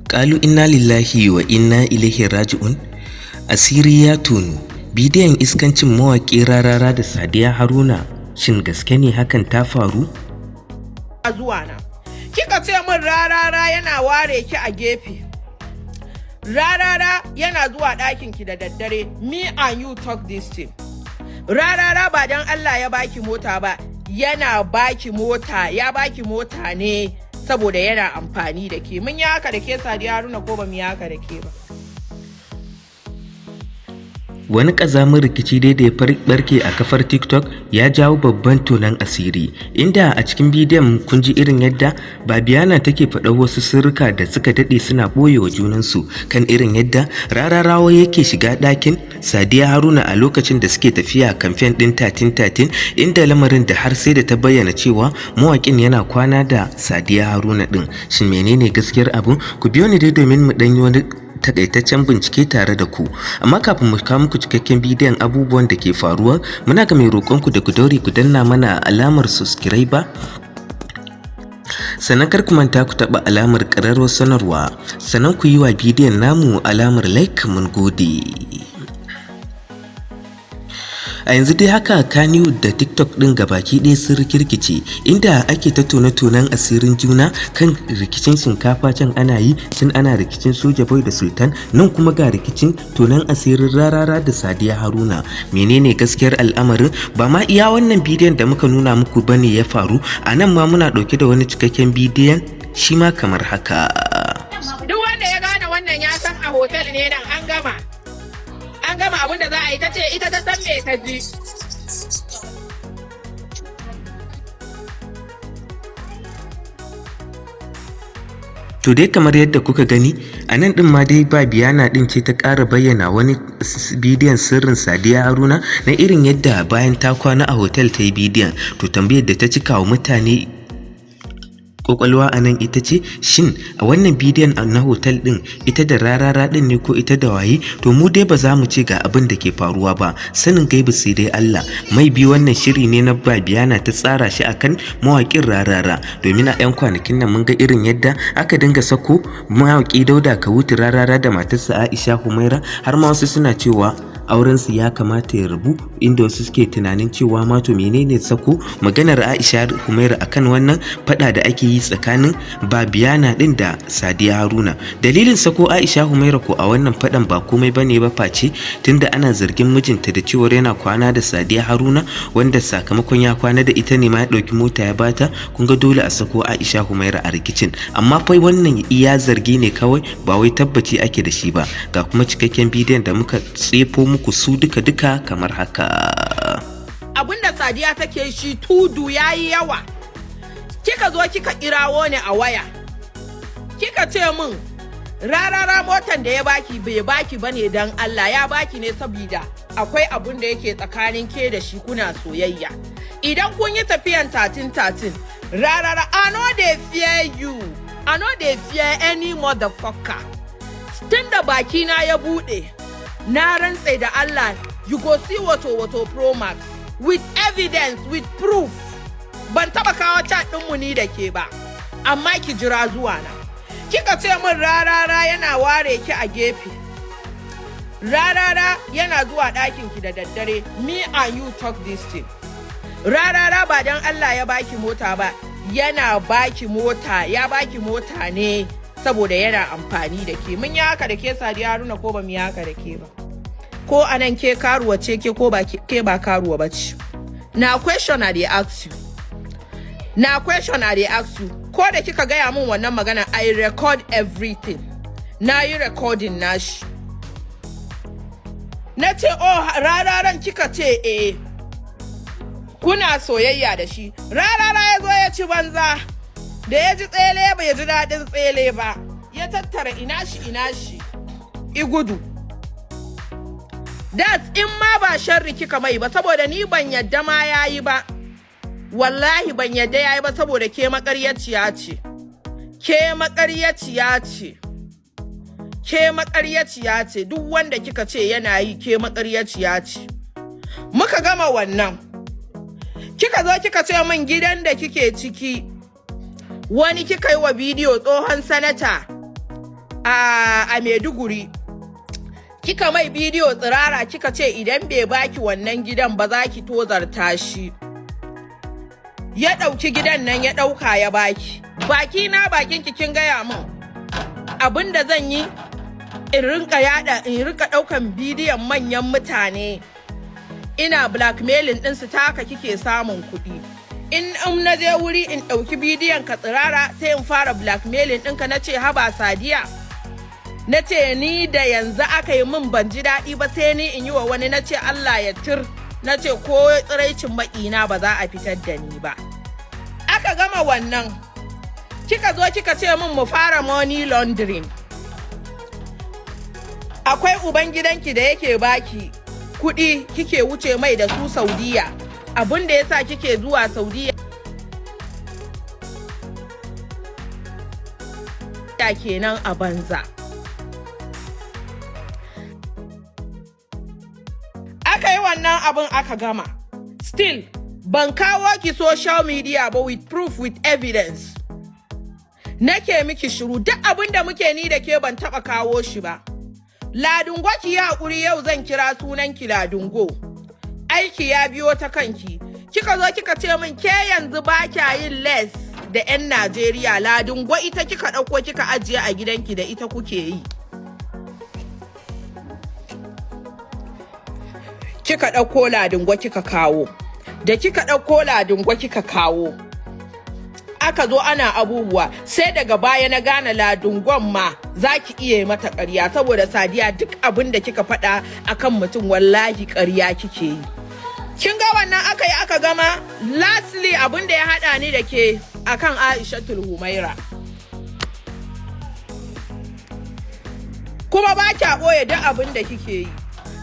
Ƙalu inna lillahi wa inna ilaihi raji'un. Asiri ya tonu. Bidiyon iskancin mawaƙi Rarara da Sadiya Haruna. Shin gaske ne hakan ta faru? Zuwa na. Kika ce min Rarara yana ware ki a gefe. Rarara yana zuwa ɗakin ki da daddare. Me and you talk this thing. Rarara ba dan Allah ya baki mota ba, yana baki mota, ya baki mota ne saboda yana amfani da ke. Mun yi haka da ke Sadiya Haruna ko ba mu yi haka da ke ba? Wani ƙazamin rikici dai da ya barke a kafar TikTok ya jawo babban tonon asiri, inda a cikin bidiyon kun ji irin yadda Babiyana take faɗa wasu sirrika da suka daɗe suna ɓoye wa junansu kan irin yadda Rararawa yake shiga ɗakin Sadiya Haruna a lokacin da suke tafiya kamfen ɗin 1313, inda lamarin da har sai da ta bayyana cewa mawaƙin yana kwana da Sadiya Haruna ɗin. Shin menene gaskiyar abun? Ku biyo ni dai domin mu ɗanyi wani takaitaccen bincike tare da ku, amma kafin mu kawo muku cikakken bidiyon abubuwan da ke faruwa, muna ga mai roƙonku da ku daure ku danna mana alamar subscribe, sannan kar ku manta ku taɓa alamar ƙararrawar sanarwa, sannan ku yi wa bidiyon namu alamar like. Mun gode. A yanzu dai haka Kannywood da TikTok ɗin gabaki ɗaya sun rikirkice, inda ake ta tone-tonen asirin juna kan rikicin shinkafa, can ana yi, can ana rikicin Soja Boy da Sultan, nan kuma ga rikicin tonen asirin Rarara da Sadiya Haruna. Menene gaskiyar al'amarin? Ba ma iya wannan bidiyon da muka nuna muku bane ya faru, a nan ma muna ɗauke da wani cikakken bidiyon shi ma kamar haka. Duk wanda ya gane wannan ya san a hotel ne nan an gama. An gama abin da za a yi, ta ce ita ta san me ta ji. To dai kamar yadda kuka gani a nan ɗin ma dai Babiyana ɗin ce ta ƙara bayyana wani bidiyon sirrin Sadiya Haruna na irin yadda bayan ta kwana a hotel ta yi bidiyon. To tambayar da ta cika wa mutane kwakwalwa a nan ita ce, shin a wannan bidiyon na hotel din ita da Rarara din ne ko ita da waye? To mu dai ba za mu ce ga abin da ke faruwa ba, sanin gaibu sai dai Allah. Mai bi wannan shiri ne na Babiyana ta tsara shi akan mawaƙin Rarara, domin a 'yan kwanakin nan mun ga irin yadda aka dinga sako mawaƙi Dauda Kawutu Rarara da matarsa Aisha Humaira, har ma wasu suna cewa aurensu ya kamata ya rabu, inda wasu suke tunanin cewa ma to menene sako maganar Aisha Humaira akan wannan fada da ake yi tsakanin Babiyana din da Sadiya Haruna. Dalilin sako Aisha Humaira ko a wannan fadan ba komai bane ba face tunda ana zargin mijinta da cewa yana kwana da Sadiya Haruna, wanda sakamakon ya kwana da ita ne ma ya dauki mota ya bata. Kun ga dole a sako Aisha Humaira a rikicin, amma fa wannan iya zargi ne kawai, ba wai tabbaci ake da shi ba. Ga kuma cikakken bidiyon da muka tsefo muku su duka kamar haka. Abinda Sadiya take shi tudu yayi yawa. Kika zo kika kirawo ni a waya, kika ce min Rarara motan da ya baki bai baki bane dan Allah, ya baki ne saboda akwai abun da yake tsakanin ke da shi, kuna soyayya. Idan kun yi tafiyan 1313, Rarara, I know they fear you, I know they fear any motherfucker. Tunda baki na ya bude, na rantse da Allah, you go see wato Pro Max with evidence, with proof. Ban taba kawo chat ɗinmu ni da ke ba, amma ki jira zuwa na. Kika ce min Rarara yana ware ki a gefe. Rarara yana zuwa ɗakin ki da daddare. Me and you talk this thing. Rarara ba dan Allah ya baki mota ba, yana baki mota, ya baki mota ne saboda yana amfani da ke. Mun yi haka da ke Sadiya Haruna ko ba mu yi haka da ke ba? Ko anan ke karuwa ce ke ko ba ke ba karuwa ba ce? Na question I dey ask you. Na question I dey ask you. Ko da kika gaya min wannan magana, I record everything. Na yi recording nashi. Na ce oh Rararan kika ce eh. Kuna soyayya da shi. Rarara ya zo ya ci banza. Da ya ji tsele bai ji daɗin tsele ba. Ya tattara ina shi. Igudu. That's in ma ba sharri kika mai ba, saboda ni ban yadda ma yayi ba. Wallahi ban yadda yayi ba, saboda ke makaryaciya ce. Ke makaryaciya ce. Ke makaryaciya ce. Duk wanda kika ce yana yi, ke makaryaciya ce. Muka gama wannan. Kika zo kika ce min gidan da kike ciki wani kika yi wa bidiyo tsohon sanata a Maiduguri kika mai bidiyo tsirara kika ce idan bai baki wannan gidan ba za ki tozarta shi. Ya ɗauki gidan nan ya ɗauka ya baki. Baki na bakin ki kin gaya min abinda zan yi in rinka ɗaukan bidiyon manyan mutane ina blackmailing ɗinsu ta haka kike samun kuɗi. In na je wuri in ɗauki bidiyon ka tsirara sai in fara blackmailing ɗinka na ce haba Sadiya. Na ce ni da yanzu aka yi min ban ji daɗi ba sai ni in yi wa wani na ce Allah ya tir. Na ce ko tsiraicin maƙina ba za a fitar da ni ba. Aka gama wannan. Kika zo kika ce min mu fara money laundering. Akwai uban gidanki da yake baki kuɗi kike wuce mai da su Saudiya. Abin da yasa kike zuwa Saudiya kenan a banza. Aka yi wannan abin aka gama. Still, ban kawo ki social media ba with proof, with evidence. Nake miki shiru duk abin da muke ni da ke ban taɓa kawo shi ba. Ladungo ki yi haƙuri yau zan kira sunanki Ladungo. Aiki ya biyo ta kanki. Kika zo kika ce min ke yanzu ba kya yin less da 'yan Najeriya. Ladungo ita kika ɗauko kika ajiye a gidanki da ita kuke yi. Kika ɗauko Ladungo kika kawo. Da kika ɗauko Ladungo kika kawo. Aka zo ana abubuwa sai daga baya na gane Ladungon ma za ki iya mata ƙarya saboda Sadiya duk abin da kika faɗa akan mutum wallahi ƙarya kike yi. Kin ga wannan aka yi aka gama. Lastly abin da ya haɗa ni da ke akan Aishatul Humaira. Kuma ba kya ɓoye duk abin da kike yi.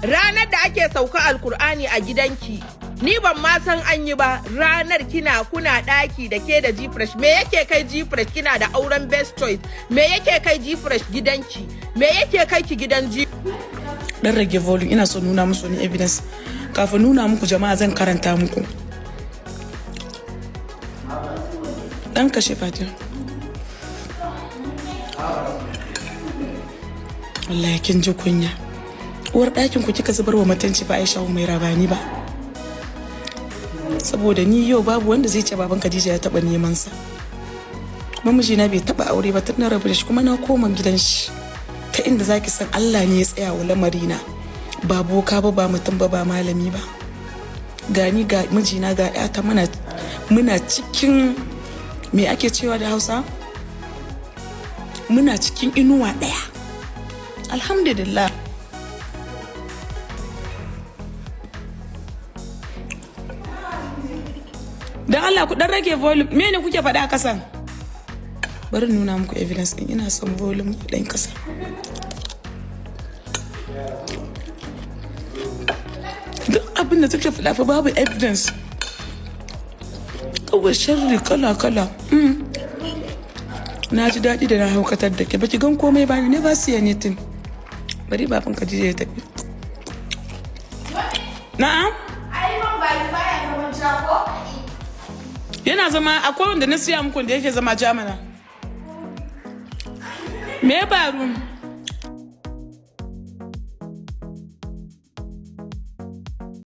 Ranar da ake sauka Alkur'ani a gidanki ni ban ma san an yi ba. Ranar kuna ɗaki da ke da G-Fresh. Me yake kai G-Fresh kina da auren Best Choice? Me yake kai G-Fresh gidanki? Me yake kai ki gidan G? Dan rage volume ina so nuna musu wani evidence. Kafin nuna muku jama'a zan karanta muku. Dan kashe Fatima. Wallahi kin ji kunya. Uwar ɗakin ku kika zubar wa mutunci fa Aisha mai rabani ba. Saboda ni yau babu wanda zai ce baban Khadija ya taba neman sa. Kuma mijina bai taba aure ba tun na rabu da shi kuma na koma gidan shi. Ta inda zaki san Allah ne ya tsaya wa lamarina. Ba boka ba ba mutum ba ba malami ba. Gani ga mijina ga ƴata muna cikin me ake cewa da Hausa? Muna cikin inuwa ɗaya. Alhamdulillah. Dan Allah ku dan rage volume. Me ne kuke faɗa a kasan? Bari nuna muku evidence din. Ina son volume ɗan kasa. Duk abin da take faɗa fa babu evidence. Kawai sharri kala. Na ji daɗi da na haukatar da ke. Baki gan komai ba ne ba siya ne tun. Bari baban Khadija ya tafi. Na'am? Ai ban baya zaman jago. Yana zama akwai wanda na siya muku da yake zama jamana. Me ya faru?